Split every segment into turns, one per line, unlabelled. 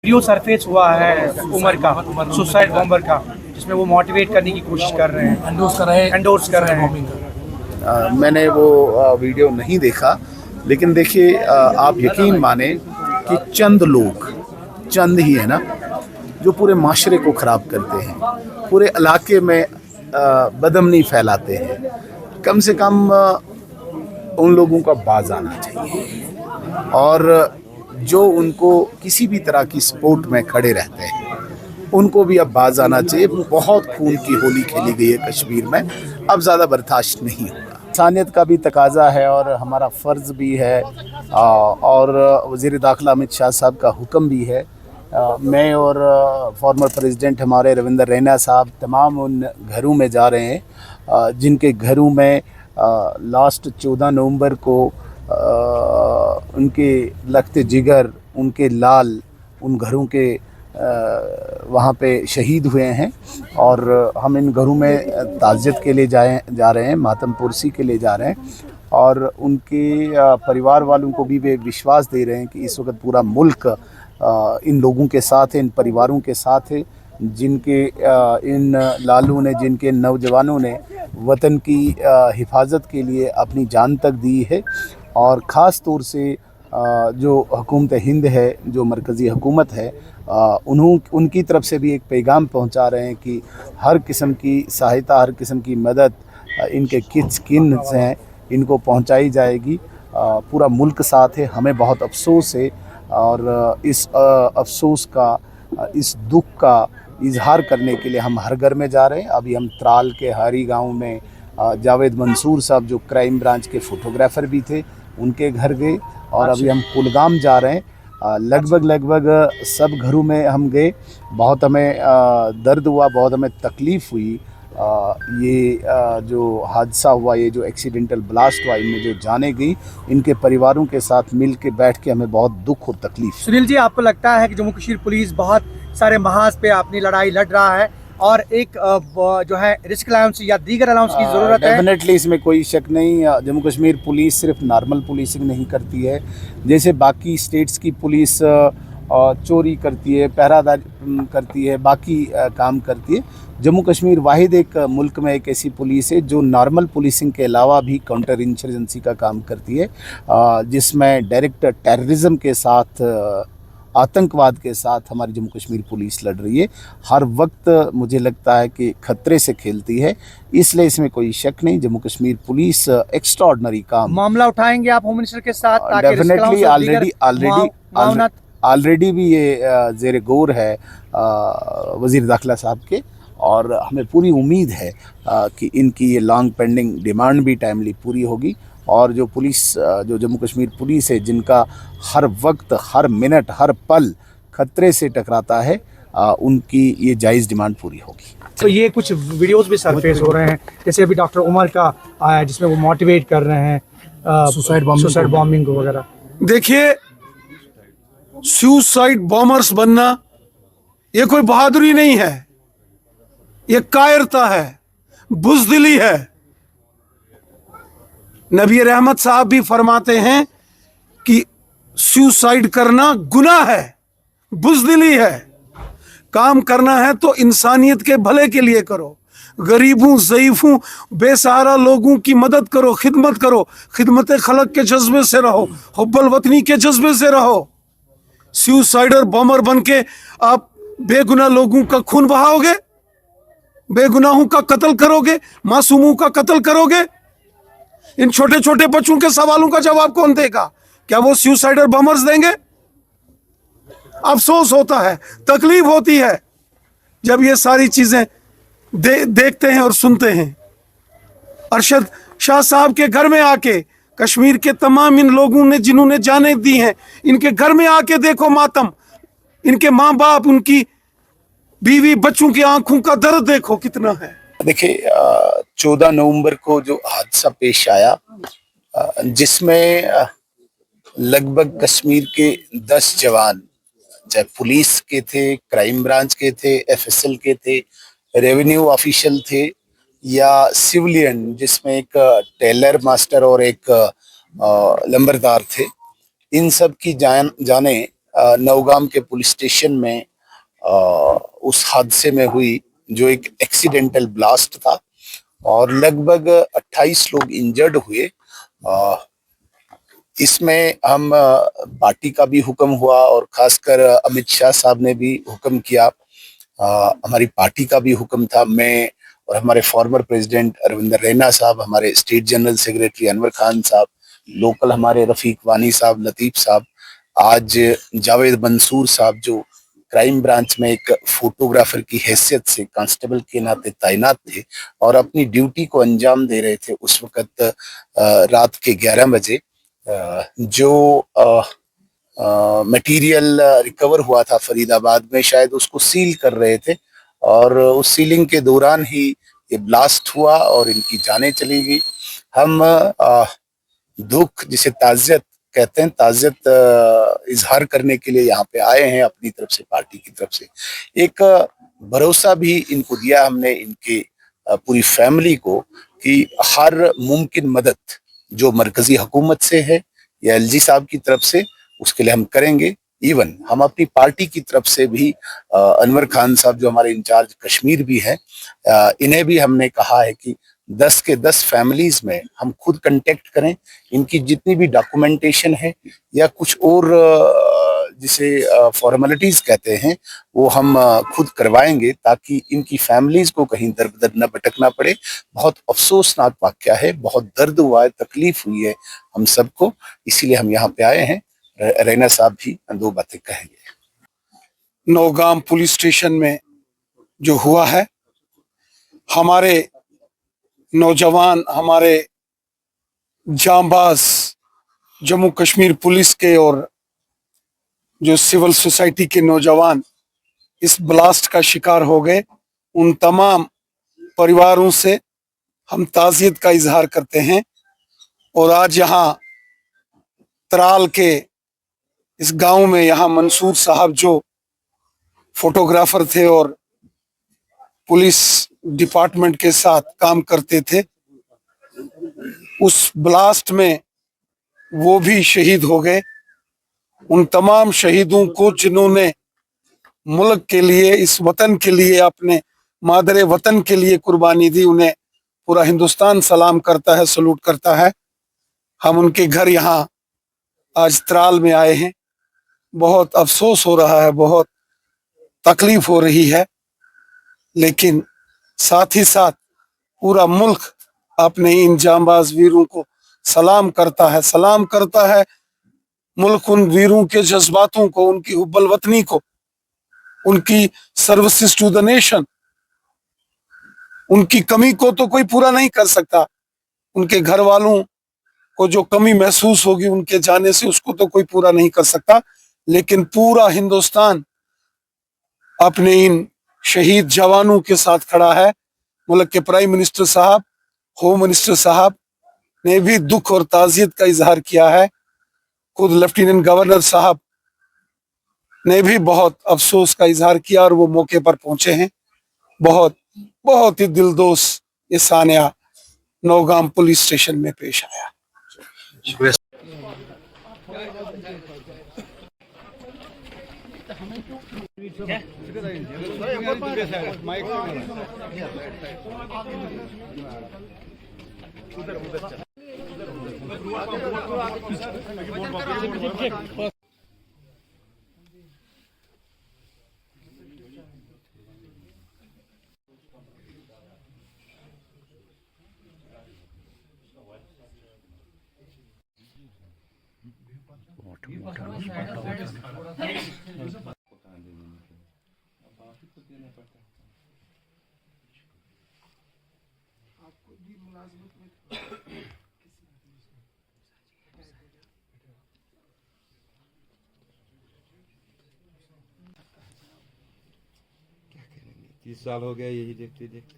Video surface हुआ है उमर का, सुसाइड बॉम्बर का, जिसमें वो मोटिवेट करने की कोशिश कर रहे हैं, एंडोर्स कर रहे हैं।
मैंने वो वीडियो नहीं देखा, लेकिन देखिए आप यकीन माने कि चंद लोग, चंद ही है ना, जो पूरे माशरे को ख़राब करते हैं, पूरे इलाके में बदअमनी फैलाते हैं। कम से कम उन लोगों का बाज आना चाहिए, और जो उनको किसी भी तरह की स्पोर्ट में खड़े रहते हैं उनको भी अब बाज आना चाहिए। बहुत खून की होली खेली गई है कश्मीर में, अब ज़्यादा बर्दाश्त नहीं होगा। इंसानियत का भी तकाजा है और हमारा फ़र्ज़ भी है, और वज़ीर दाखिला अमित शाह साहब का हुक्म भी है। मैं और फॉर्मर प्रेसिडेंट हमारे रविंदर रैना साहब तमाम उन घरों में जा रहे हैं जिनके घरों में लास्ट 14 नवंबर को उनके लखते जिगर, उनके लाल, उन घरों के वहाँ पे शहीद हुए हैं। और हम इन घरों में ताज़ियत के लिए जा रहे हैं, मातम पुरसी के लिए जा रहे हैं, और उनके परिवार वालों को भी वे विश्वास दे रहे हैं कि इस वक्त पूरा मुल्क इन लोगों के साथ है, इन परिवारों के साथ है, जिनके इन लालों ने, जिनके नौजवानों ने वतन की हिफाजत के लिए अपनी जान तक दी है। और ख़ास तौर से जो हुकूमत हिंद है, जो मरकज़ी हुकूमत है, उनकी तरफ से भी एक पैगाम पहुंचा रहे हैं कि हर किस्म की सहायता, हर किस्म की मदद इनके किन हैं, इनको पहुंचाई जाएगी। पूरा मुल्क साथ है। हमें बहुत अफसोस है, और इस अफसोस का, इस दुख का इजहार करने के लिए हम हर घर में जा रहे हैं। अभी हम त्राल के हारी गांव में जावेद मंसूर साहब, जो क्राइम ब्रांच के फ़ोटोग्राफ़र भी थे, उनके घर गए, और अभी हम कुलगाम जा रहे हैं। लगभग सब घरों में हम गए। बहुत हमें दर्द हुआ, बहुत हमें तकलीफ़ हुई। ये जो हादसा हुआ, ये जो एक्सीडेंटल ब्लास्ट हुआ, इनमें जो जाने गई, इनके परिवारों के साथ मिल के बैठ के हमें बहुत दुख और तकलीफ।
सुनील जी, आपको लगता है कि जम्मू कश्मीर पुलिस बहुत सारे महाज पे अपनी लड़ाई लड़ रहा है और एक जो है रिस्क अलाउंस या दीगर अलाउंस की ज़रूरत है?
डेफिनेटली, इसमें कोई शक नहीं। जम्मू कश्मीर पुलिस सिर्फ नॉर्मल पुलिसिंग नहीं करती है। जैसे बाकी स्टेट्स की पुलिस चोरी करती है, पहरादारी करती है, बाकी काम करती है, जम्मू कश्मीर वाहिद एक मुल्क में एक ऐसी पुलिस है जो नॉर्मल पुलिसिंग के अलावा भी काउंटर इंसर्जेंसी का काम करती है, जिसमें डायरेक्ट टेररिज्म के साथ, आतंकवाद के साथ हमारी जम्मू कश्मीर पुलिस लड़ रही है। हर वक्त मुझे लगता है कि खतरे से खेलती है, इसलिए इसमें कोई शक नहीं। जम्मू कश्मीर पुलिस एक्स्ट्राऑर्डिनरी काम।
मामला उठाएंगे आप होम मिनिस्टर के साथ?
डेफिनेटली, ऑलरेडी भी ये ज़ेरे गौर है वज़ीर दाखिला साहब के, और हमें पूरी उम्मीद है कि इनकी ये लॉन्ग पेंडिंग डिमांड भी टाइमली पूरी होगी। और जो पुलिस, जो जम्मू कश्मीर पुलिस है, जिनका हर वक्त, हर मिनट, हर पल खतरे से टकराता है, उनकी ये जायज़ डिमांड पूरी होगी।
तो ये कुछ वीडियोस भी सरफेस हो रहे हैं, जैसे अभी डॉक्टर उमर का आया, जिसमें वो मोटिवेट कर रहे हैं सुसाइड बॉम्बिंग वगैरह।
देखिए, सुसाइड बॉम्बर्स बनना ये कोई बहादुरी नहीं है, ये कायरता है, बुज़दिली है। नबी रहमत साहब भी फरमाते हैं कि सुसाइड करना गुनाह है, बुज़दिली है। काम करना है तो इंसानियत के भले के लिए करो, गरीबों, ज़ईफ़ों, बेसहारा लोगों की मदद करो, खिदमत करो, खिदमत खलक के जज्बे से रहो, हुब्बुल वतनी के जज्बे से रहो। सुसाइडर बॉम्बर बन के आप बेगुनाह लोगों का खून बहाओगे, बेगुनाहों का कत्ल करोगे, मासूमों का कत्ल करोगे। इन छोटे छोटे बच्चों के सवालों का जवाब कौन देगा? क्या वो सुसाइडर बॉम्बर्स देंगे? अफसोस होता है, तकलीफ होती है जब ये सारी चीजें देखते हैं और सुनते हैं। अरशद शाह साहब के घर में आके, कश्मीर के तमाम इन लोगों ने जिन्होंने जाने दी हैं, इनके घर में आके देखो मातम, इनके माँ बाप, उनकी बीवी, बच्चों की आंखों का दर्द देखो कितना है।
देखिए, 14 नवंबर को जो हादसा पेश आया, जिसमें लगभग कश्मीर के 10 जवान, चाहे पुलिस के थे, क्राइम ब्रांच के थे, एफएसएल के थे, रेवेन्यू ऑफिशियल थे, या सिविलियन, जिसमें एक टेलर मास्टर और एक लंबरदार थे, इन सब की जाने नौगाम के पुलिस स्टेशन में उस हादसे में हुई, जो एक एक्सीडेंटल ब्लास्ट था और लगभग 28 लोग इंजर्ड हुए। इसमें हम पार्टी का भी हुक्म हुआ और खासकर अमित शाह साहब ने भी हुक्म किया। हमारी पार्टी का भी हुक्म था। मैं और हमारे फॉर्मर प्रेसिडेंट अरविंदर रैना साहब, हमारे state general secretary Anwar Khan साहब, लोकल हमारे रफीक वानी साहब, लतीफ साहब, आज जावेद मंसूर साहब जो क्राइम ब्रांच में एक फोटोग्राफर की हैसियत से कांस्टेबल के नाते तैनात थे और अपनी ड्यूटी को अंजाम दे रहे थे, उस वक्त रात के 11 बजे जो मटेरियल रिकवर हुआ था फरीदाबाद में, शायद उसको सील कर रहे थे और उस सीलिंग के दौरान ही ये ब्लास्ट हुआ और इनकी जानें चली गई। हम दुख, जिसे ताज़ियत कहते हैं, ताज़ियत इजहार करने के लिए यहाँ पे आए हैं अपनी तरफ से, पार्टी की तरफ से। एक भरोसा भी इनको दिया हमने, इनके पूरी फैमिली को, कि हर मुमकिन मदद जो मरकजी हुकूमत से है या एलजी साहब की तरफ से, उसके लिए हम करेंगे। इवन हम अपनी पार्टी की तरफ से भी अनवर खान साहब जो हमारे इंचार्ज कश्मीर भी हैं, इन्हें भी हमने कहा है कि 10 के 10 फैमिलीज में हम खुद कांटेक्ट करें, इनकी जितनी भी डॉक्यूमेंटेशन है या कुछ और जिसे फॉर्मेलिटीज कहते हैं, वो हम खुद करवाएंगे ताकि इनकी फैमिलीज को कहीं दर बदर न भटकना पड़े। बहुत अफसोसनाक वाकया है, बहुत दर्द हुआ है, तकलीफ हुई है हम सबको, इसीलिए हम यहाँ पे आए हैं। रैना साहब भी 2 बातें कहेंगे।
नौगाम पुलिस स्टेशन में जो हुआ है, हमारे नौजवान, हमारे जांबाज जम्मू कश्मीर पुलिस के और जो सिविल सोसाइटी के नौजवान इस ब्लास्ट का शिकार हो गए, उन तमाम परिवारों से हम ताज़ियत का इजहार करते हैं। और आज यहाँ त्राल के इस गांव में, यहाँ मंसूर साहब जो फोटोग्राफर थे और पुलिस डिपार्टमेंट के साथ काम करते थे, उस ब्लास्ट में वो भी शहीद हो गए। उन तमाम शहीदों को जिन्होंने मुल्क के लिए, इस वतन के लिए, अपने मादरे वतन के लिए कुर्बानी दी, उन्हें पूरा हिंदुस्तान सलाम करता है, सलूट करता है। हम उनके घर यहाँ आज त्राल में आए हैं। बहुत अफसोस हो रहा है, बहुत तकलीफ हो रही है, लेकिन साथ ही साथ पूरा मुल्क अपने इन जांबाज वीरों को सलाम करता है, सलाम करता है। मुल्क उन वीरों के जज्बातों को, उनकी हुब्बुल वतनी को, उनकी सर्विसेज टू द नेशन, उनकी कमी को तो कोई पूरा नहीं कर सकता। उनके घर वालों को जो कमी महसूस होगी उनके जाने से, उसको तो कोई पूरा नहीं कर सकता। लेकिन पूरा हिंदुस्तान अपने इन शहीद जवानों के साथ खड़ा है। मुल्क के प्राइम मिनिस्टर साहब, होम मिनिस्टर साहब ने भी दुख और ताज़ियत का इजहार किया है। खुद लेफ्टिनेंट गवर्नर साहब ने भी बहुत अफसोस का इजहार किया और वो मौके पर पहुंचे हैं। बहुत बहुत ही दिलदोज ये सानिया नौगाम पुलिस स्टेशन में पेश आया।
तीस साल हो गया यही देखते देखते।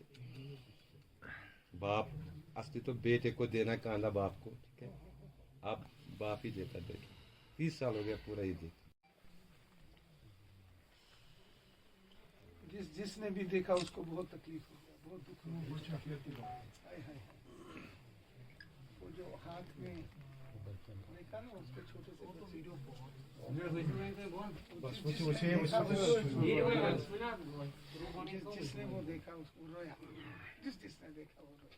बाप असली तो बेटे को देना कांदा बाप को, ठीक है, आप बाप ही देता बेटे। 30 साल हो गया पूरा ही देखते।
जिसने भी देखा उसको बहुत तकलीफ हो गया, बहुत दुख हो गया। वो जो हाथ में
जिसने वो देखा उसको रोया, जिसने देखा वो रोया।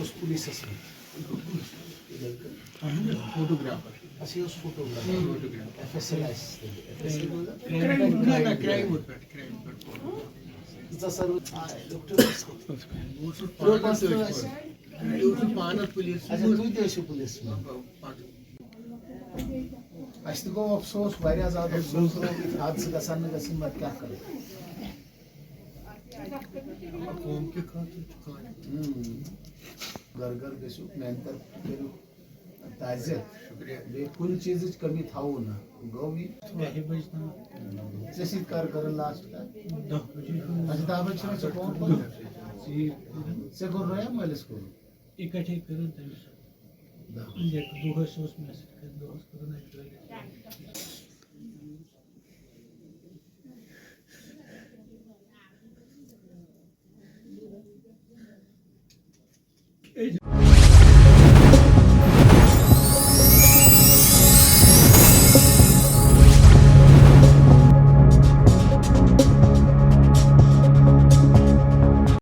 Os polícias फोटोग्राफर अच्छी उस फोटोग्राफर FSLS
क्राइम
जसं
पानर पुलिस
अच्छा तू ते छु पुलिस में अस तो अफसोस वारिया ज्यादा अफसोस हादसा गसन न गसन मत क्या करे
कौम के खातिर
घर घर गसु मेहनत करू ताजियत शुक्रिया बे कुल चीज कमी थाओ ना गोवी
कहीं बजना
जैसी कर लास्ट का
10 बजे
अच्छा 10 बजे से कौन कौन से कर रहा है मालिश को
इकट्ठे करून तमिस एक दोघं सोस मेसेज कर दोस्त करून